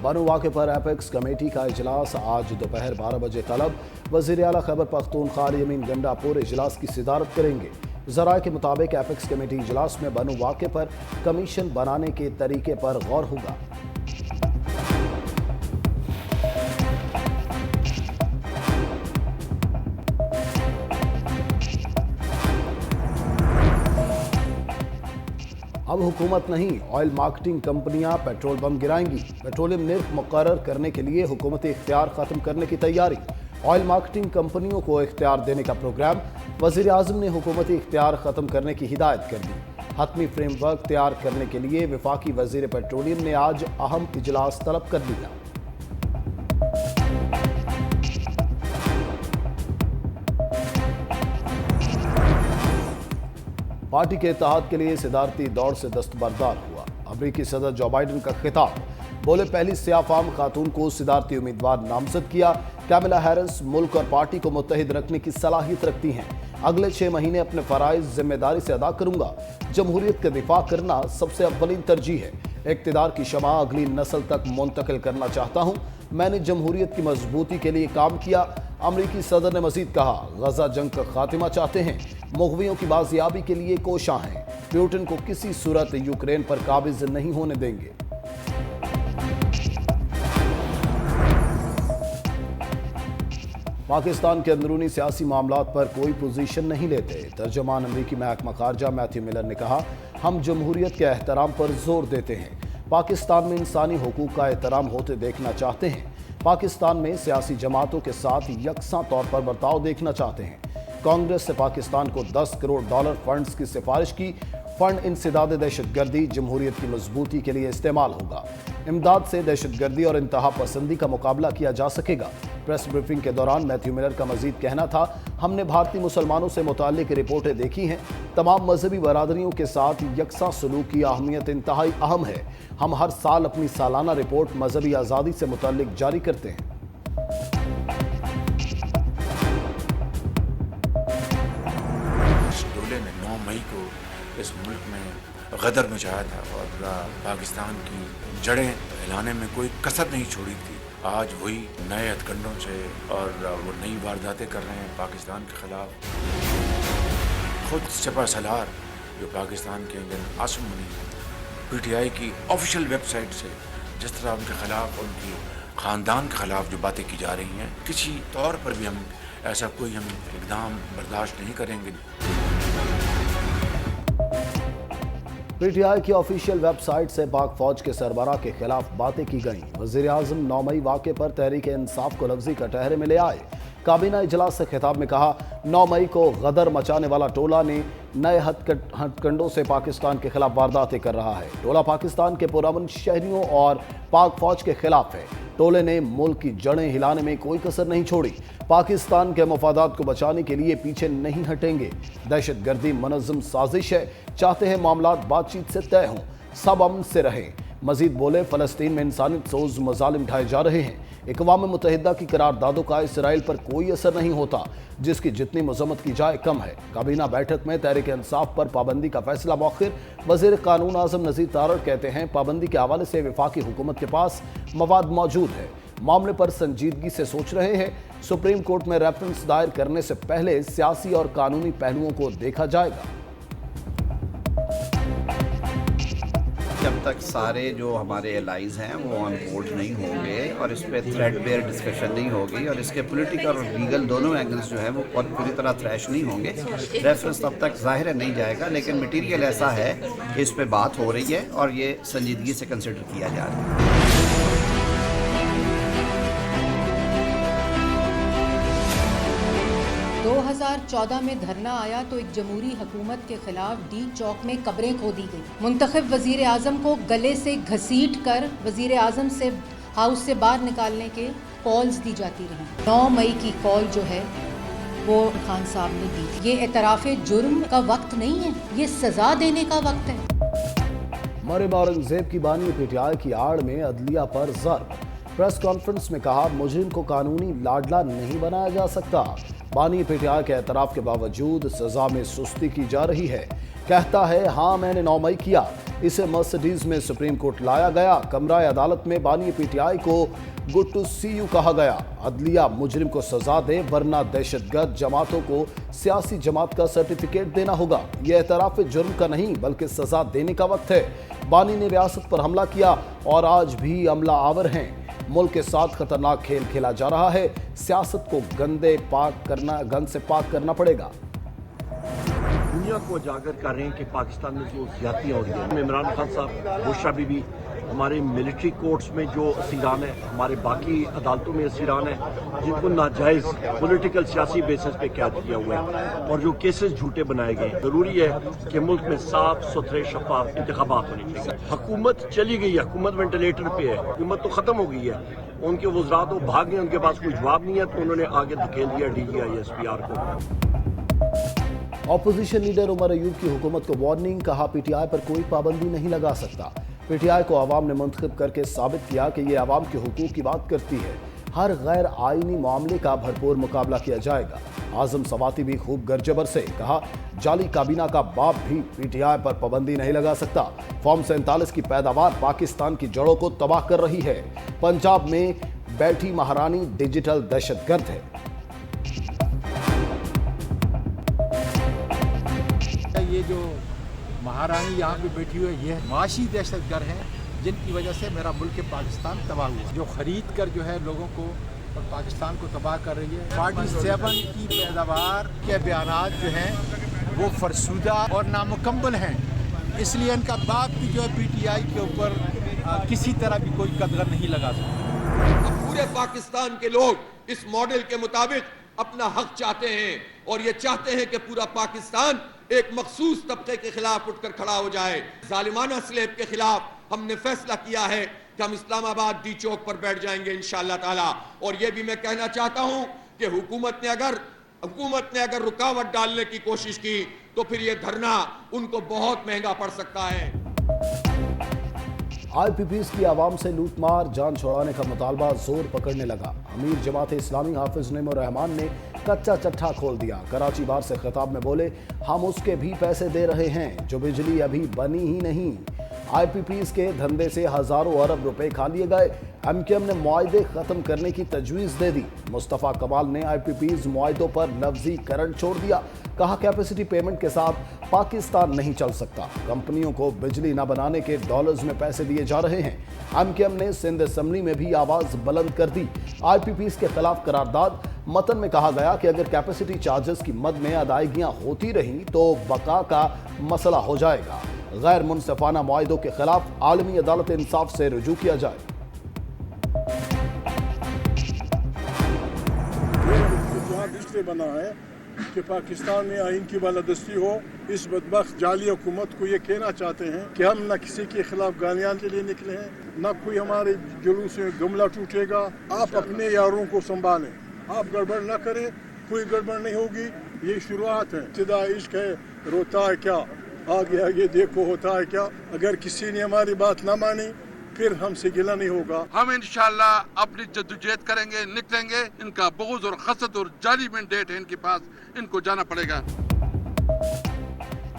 बानो वाक़े पर apex committee का इजलास आज दोपहर 12 बजे तलब। वज़ीर आला खैबर पख्तूनख्वा यमीन गंडापुर इजलास की सदारत करेंगे। ज़राए के मुताबिक एपेक्स कमेटी इजलास में बानो वाक़े पर कमीशन बनाने के तरीके पर गौर होगा। अब हुकूमत नहीं, ऑयल मार्केटिंग कंपनियां पेट्रोल बम गिराएंगी। पेट्रोलियम निर्ख मुकर्रर करने के लिए हुकूमती इख्तियार ख़त्म करने की तैयारी। ऑयल मार्केटिंग कंपनियों को इख्तियार देने का प्रोग्राम। वज़ीर आज़म ने हुकूमती इख्तियार ख़त्म करने की हिदायत कर दी। हतमी फ्रेमवर्क तैयार करने के लिए वफाकी वज़ीर पेट्रोलियम ने आज अहम इजलास तलब कर लिया। पार्टी के इत्तेहाद के लिए सदारती दौड़ से दस्तबरदार हुआ। अमरीकी सदर जो बाइडन का खिताब। बोले, पहली सियाफाम खातून को सदारती उम्मीदवार नामजद किया। कैमला हैरिस मुल्क और पार्टी को मुत्तहिद रखने की सलाहियत रखती हैं। अगले 6 महीने अपने फराइज जिम्मेदारी से अदा करूंगा। जमहूरियत का दिफा करना सबसे अव्वलीन तरजीह है। इक़्तिदार की शमा अगली नस्ल तक मुंतकिल करना चाहता हूं। मैंने जमहूरियत की मजबूती के लिए काम किया। अमरीकी सदर ने मजीद कहा, गजा जंग का खात्मा चाहते हैं, मुग़वियों की बाजियाबी के लिए कोशां हैं। पुतिन को किसी सूरत यूक्रेन पर काबिज नहीं होने देंगे। पाकिस्तान के अंदरूनी सियासी मामलात पर कोई पोजीशन नहीं लेते। तर्जमान अमरीकी महकमा खारजा मैथ्यू मिलर ने कहा, हम जमहूरियत के एहतराम पर जोर देते हैं। पाकिस्तान में इंसानी हुकूक का एहतराम होते देखना चाहते हैं। पाकिस्तान में सियासी जमातों के साथ यकसां तौर पर बर्ताव देखना चाहते हैं। कांग्रेस से पाकिस्तान को $10 करोड़ फंड्स की सिफारिश की। फंड इंसदाद दहशतगर्दी जमहूरियत की मजबूती के लिए इस्तेमाल होगा। इमदाद से दहशतगर्दी और इंतहा पसंदी का मुकाबला किया जा सकेगा। प्रेस ब्रीफिंग के दौरान मैथ्यू मिलर का मजीद कहना था, हमने भारतीय मुसलमानों से मुताल्लिक रिपोर्टें देखी हैं। तमाम मजहबी बरादरियों के साथ यकसा सलूक की अहमियत इंतहाई अहम है। हम हर साल अपनी सालाना रिपोर्ट मजहबी आज़ादी से मुताल्लिक जारी करते हैं। इस मुल्क में गदर मचाया था और पाकिस्तान की जड़ें हिलाने में कोई कसर नहीं छोड़ी थी। आज वही नए हथकंडों से और वो नई वारदातें कर रहे हैं पाकिस्तान के खिलाफ। खुद सपा सलार जो पाकिस्तान के इंजन आसम मुनी PTI की ऑफिशियल वेबसाइट से जिस तरह उनके खिलाफ, उनकी ख़ानदान के खिलाफ जो बातें की जा रही हैं, किसी तौर पर भी हम ऐसा कोई इक़दाम बर्दाश्त नहीं करेंगे। PTI की ऑफिशियल वेबसाइट से पाक फौज के सरबराह के खिलाफ बातें की गईं। वज़ीर आज़म 9 मई वाक़े पर तहरीक इंसाफ को लफ्ज़ी कटहरे में ले आए। काबीना इजलास से खिताब में कहा, 9 मई को गदर मचाने वाला टोला ने नए हथकंडों से पाकिस्तान के खिलाफ वारदातें कर रहा है। टोला पाकिस्तान के पुरअमन शहरियों और पाक फौज के खिलाफ है। टोले ने मुल्क की जड़ें हिलाने में कोई कसर नहीं छोड़ी। पाकिस्तान के मफादात को बचाने के लिए पीछे नहीं हटेंगे। दहशतगर्दी मुनज़्ज़म साजिश है। चाहते हैं मामलात बातचीत से तय हों, सब अमन से रहें। मजीद बोले, फ़लस्तीन में इंसानियत सोज़ मज़ालिम ढाए जा रहे हैं। अक़वाम मुत्तहिदा की करारदादों का इसराइल पर कोई असर नहीं होता, जिसकी जितनी मज़म्मत की जाए कम है। काबीना बैठक में तहरीक इंसाफ पर पाबंदी का फैसला मौखिर। वज़ीर कानून आज़म नज़ीर तारड़ कहते हैं, पाबंदी के हवाले से वफाकी हुकूमत के पास मवाद मौजूद है। मामले पर संजीदगी से सोच रहे हैं। सुप्रीम कोर्ट में रेफरेंस दायर करने से पहले सियासी और कानूनी पहलुओं को देखा जाएगा। जब तक सारे जो हमारे एलाइज हैं वो ऑन बोर्ड नहीं होंगे और इस पर थ्रेड बेयर डिस्कशन नहीं होगी और इसके पॉलिटिकल और लीगल दोनों एंगल्स जो है वो पूरी तरह थ्रैश नहीं होंगे, रेफरेंस तब तक ज़ाहिर है नहीं जाएगा। लेकिन मटीरियल ऐसा है कि इस पर बात हो रही है और ये संजीदगी से कंसिडर किया जा रहा है। 2014 में धरना आया तो एक जमहूरी हुकूमत के खिलाफ डी चौक में कब्रें खोदी गई। मुंतखब वजीर आज़म को गले से घसीट कर वजीर आज़म से हाउस से बाहर निकालने के कॉल्स दी जाती रही। 9 मई की कॉल जो है वो खान साहब ने दी थी। ये एतराफ़ जुर्म का वक्त नहीं है, ये सज़ा देने का वक्त है। मरहूम औरंगजेब की बानी PTI की आड़ में अदलिया पर ज़र्ब। प्रेस कॉन्फ्रेंस में कहा, मुजरिम को कानूनी लाडला नहीं बनाया जा सकता। बानी PTI के एतराफ़ के बावजूद सज़ा में सुस्ती की जा रही है। कहता है, हाँ मैंने 9 मई किया, इसे मर्सिडीज में सुप्रीम कोर्ट लाया गया। कमरा अदालत में बानी पीटीआई को गुड टू सी यू कहा गया। अदलिया मुजरिम को सजा दे वरना दहशतगर्द जमातों को सियासी जमात का सर्टिफिकेट देना होगा। यह एतराफ जुर्म का नहीं बल्कि सजा देने का वक्त है। बानी ने रियासत पर हमला किया और आज भी अमला आवर हैं। मुल्क के साथ खतरनाक खेल खेला जा रहा है। सियासत को गन से पाक करना पड़ेगा। दुनिया को उजागर कर रहे हैं कि पाकिस्तान में जो ज्यादतियाँ हो रही हैं। इमरान खान साहब, बुशरा बीबी, हमारे मिलिट्री कोर्ट्स में जो असीरान है, हमारे बाकी अदालतों में असीरान है, जिनको नाजायज़ पॉलिटिकल सियासी बेसिस पे कैद किया हुआ है और जो केसेस झूठे बनाए गए हैं। ज़रूरी है कि मुल्क में साफ सुथरे शफाफ इंतखाबात होने चाहिए। हुकूमत चली गई है, हुकूमत वेंटिलेटर पे है, हुकूमत तो ख़त्म हो गई है। उनके वज़रात तो भाग गए, उनके पास कोई जवाब नहीं है, तो उन्होंने आगे धकेल दिया DGI-SPR को। ऑपोजिशन लीडर उमर अयूब की हुकूमत को वार्निंग, कहा पीटीआई पर कोई पाबंदी नहीं लगा सकता। पीटीआई को आवाम ने मुंतखब करके साबित किया कि ये आवाम के हुकूक की बात करती है। हर गैर आईनी मामले का भरपूर मुकाबला किया जाएगा। आजम सवाती भी खूब गर्जे बरसे, कहा जाली काबीना का बाप भी पीटीआई पर पाबंदी नहीं लगा सकता। फॉर्म 47 की पैदावार पाकिस्तान की जड़ों को तबाह कर रही है। पंजाब में बैठी महारानी डिजिटल दहशतगर्द है। ये जो महारानी यहाँ पे बैठी हुई है, यह माशी दहशतगर्द हैं, जिनकी वजह से मेरा मुल्क पाकिस्तान तबाह हुआ, जो खरीद कर जो है लोगों को और पाकिस्तान को तबाह कर रही है। 47 की पैदावार के बयानात जो हैं वो फरसूदा और नामुकम्मल हैं, इसलिए इनका बाप भी जो है पीटीआई के ऊपर किसी तरह भी कोई कदर नहीं लगा सकता। पूरे पाकिस्तान के लोग इस मॉडल के मुताबिक अपना हक चाहते हैं और ये चाहते हैं कि पूरा पाकिस्तान एक मखसूस तबके के खिलाफ उठकर खड़ा हो जाए। जालिमाना स्लेब के खिलाफ हमने फैसला किया है कि हम इस्लामाबाद डी चौक पर बैठ जाएंगे इंशाअल्लाह ताला। और ये भी मैं कहना चाहता हूं कि हुकूमत ने अगर रुकावट डालने की कोशिश की तो फिर ये धरना उनको बहुत महंगा पड़ सकता है। IPPs की आवाम से लूटमार, जान छुड़ाने का मुतालबा जोर पकड़ने लगा। अमीर जमात इस्लामी हाफिज नईमुर रहमान ने कच्चा चट्ठा खोल दिया। कराची बार से खिताब में बोले, हम उसके भी पैसे दे रहे हैं जो बिजली अभी बनी ही नहीं। IPPs के धंधे से हजारों अरब रुपए खा लिए गए। MKM ने मुआहदे खत्म करने की तजवीज़ दे दी। मुस्तफ़ा कमाल ने IPPs मुआहदों पर लफ्जी करंट छोड़ दिया। कहा कैपेसिटी पेमेंट के साथ पाकिस्तान नहीं चल सकता। कंपनियों को बिजली न बनाने के डॉलर्स में पैसे दिए जा रहे हैं। MKM ने सिंध असम्बली में भी आवाज़ बुलंद कर दी। IPPs के खिलाफ करारदाद। मतन में कहा गया कि अगर कैपेसिटी चार्जेस की मद में अदायगियां होती रहीं तो बका का मसला हो जाएगा। गैर मुनसिफाना मुआहदों के खिलाफ आलमी अदालत इंसाफ से रुजू किया जाए। जहाँ डिस्प्ले बना है कि पाकिस्तान में आइन की बालादस्ती हो, इस बदबख्त जाली हुकूमत को ये कहना चाहते हैं कि हम न किसी के खिलाफ गालियां के लिए निकले हैं, न कोई हमारे जुलूस में गमला टूटेगा। आप अपने यारों को संभालें, आप गड़बड़ न करें, कोई गड़बड़ नहीं होगी। ये शुरुआत है, इब्तिदा इश्क है, रोता है क्या, आगे आगे देखो होता है क्या। अगर किसी ने हमारी बात ना मानी फिर हमसे गिला नहीं होगा। हम इंशाल्लाह अपनी जद्दोजहद करेंगे, निकलेंगे। इनका बुग़्ज़ और हसद और जाली मैंडेट है इनके पास, इनको जाना पड़ेगा।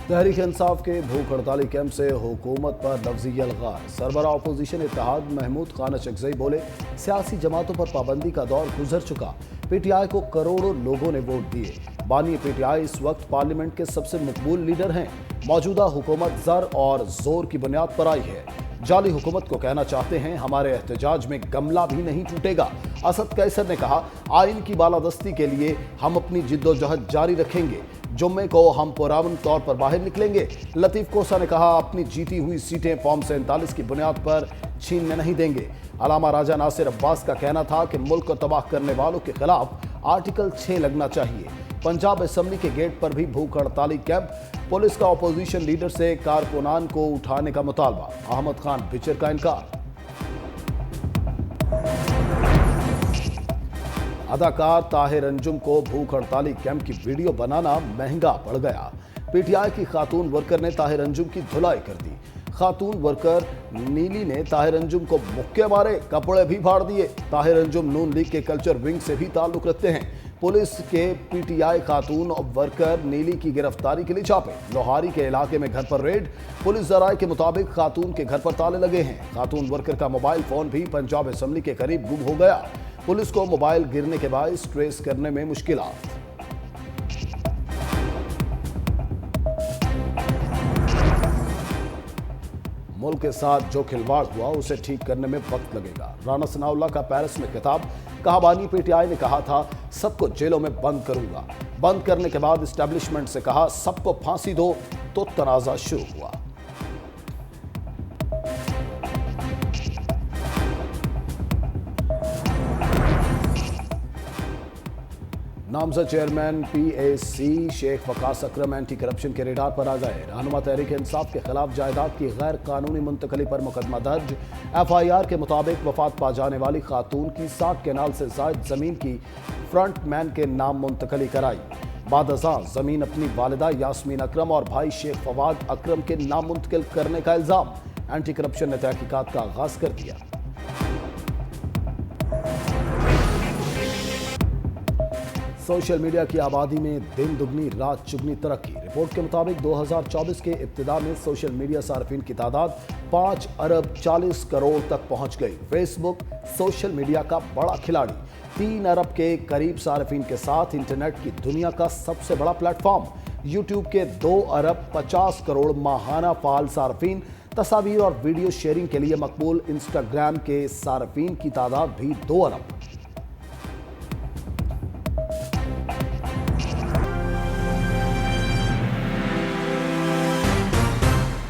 तहरीक इंसाफ के भूख हड़ताली कैंप से हुकूमत पर लफ्ज़ी अलगार। सरबराह अपोजिशन इत्तेहाद महमूद खान अचकज़ई बोले, सियासी जमातों पर पाबंदी का दौर गुजर चुका। पीटीआई को करोड़ों लोगों ने वोट दिए। बानी पीटीआई इस वक्त पार्लियामेंट के सबसे मकबूल लीडर हैं। मौजूदा हुकूमत ज़र और जोर की बुनियाद पर आई है। जाली हुकूमत को कहना चाहते हैं, हमारे एहतजाज में गमला भी नहीं टूटेगा। असद कैसर ने कहा, आइन की बालादस्ती के लिए हम अपनी जिद्दोजहद जारी रखेंगे। जुम्मे को हम पुरअमन तौर पर बाहर निकलेंगे। लतीफ़ कोसा ने कहा, अपनी जीती हुई सीटें फॉर्म 47 की बुनियाद पर छीनने नहीं देंगे। अलामा राजा नासिर अब्बास का कहना था कि मुल्क को तबाह करने वालों के खिलाफ आर्टिकल 6 लगना चाहिए। पंजाब असम्बली के गेट पर भी भूख हड़ताली कैंप। पुलिस का अपोजिशन लीडर से कारकुनान को उठाने का मुतालबा। अहमद खान बिचर का इनकार। अदाकार ताहिर अंजुम को भूख हड़ताली कैंप की वीडियो बनाना महंगा पड़ गया। पीटीआई की खातून वर्कर ने ताहिर अंजुम की धुलाई कर दी। खातून वर्कर नीली ने ताहिर अंजुम को मुक्के मारे, कपड़े भी फाड़ दिए। ताहिर अंजुम नून लीग के कल्चर विंग से भी ताल्लुक रखते हैं। पुलिस के पीटीआई खातून वर्कर नीली की गिरफ्तारी के लिए छापे। लोहारी के इलाके में घर पर रेड। पुलिस जराये के मुताबिक खातून के घर पर ताले लगे हैं। खातून वर्कर का मोबाइल फोन भी पंजाब असेंबली के करीब गुम हो गया। पुलिस को मोबाइल गिरने के बायस ट्रेस करने में मुश्किलात। मुल्क के साथ जो खिलवाड़ हुआ उसे ठीक करने में वक्त लगेगा। राणा सनाउल्लाह का पेरिस में खिताब। कहा बानी पीटीआई ने कहा था सबको जेलों में बंद करूंगा। बंद करने के बाद एस्टेब्लिशमेंट से कहा सबको फांसी दो, तो तनाजा शुरू हुआ। नामजद चेयरमैन पीएसी शेख वकास अकरम एंटी करप्शन के रेडार पर आ गए। रहनुमा तहरीक इंसाफ के खिलाफ जायदाद की गैर कानूनी मुंतकली पर मुकदमा दर्ज। एफआईआर के मुताबिक वफात पा जाने वाली खातून की 60 केनाल से जायद जमीन की फ्रंट मैन के नाम मुंतकली कराई। बाद अज़ां जमीन अपनी वालिदा यास्मीन अकरम और भाई शेख फवाद अकरम के नाम मुंतकिल करने का इल्जाम। एंटी करप्शन ने तहकीकात का आगाज कर दिया। सोशल मीडिया की आबादी में दिन दुगनी रात चुगनी तरक्की। रिपोर्ट के मुताबिक 2024 के इब्तिदा में सोशल मीडिया सार्फिन की तादाद 5 अरब 40 करोड़ तक पहुंच गई। फेसबुक सोशल मीडिया का बड़ा खिलाड़ी। 3 अरब के करीब सार्फिन के साथ इंटरनेट की दुनिया का सबसे बड़ा प्लेटफॉर्म। यूट्यूब के 2 अरब 50 करोड़ माहाना फाल सार्फिन। तस्वीर और वीडियो शेयरिंग के लिए मकबूल इंस्टाग्राम के सार्फिन की तादाद भी 2 अरब।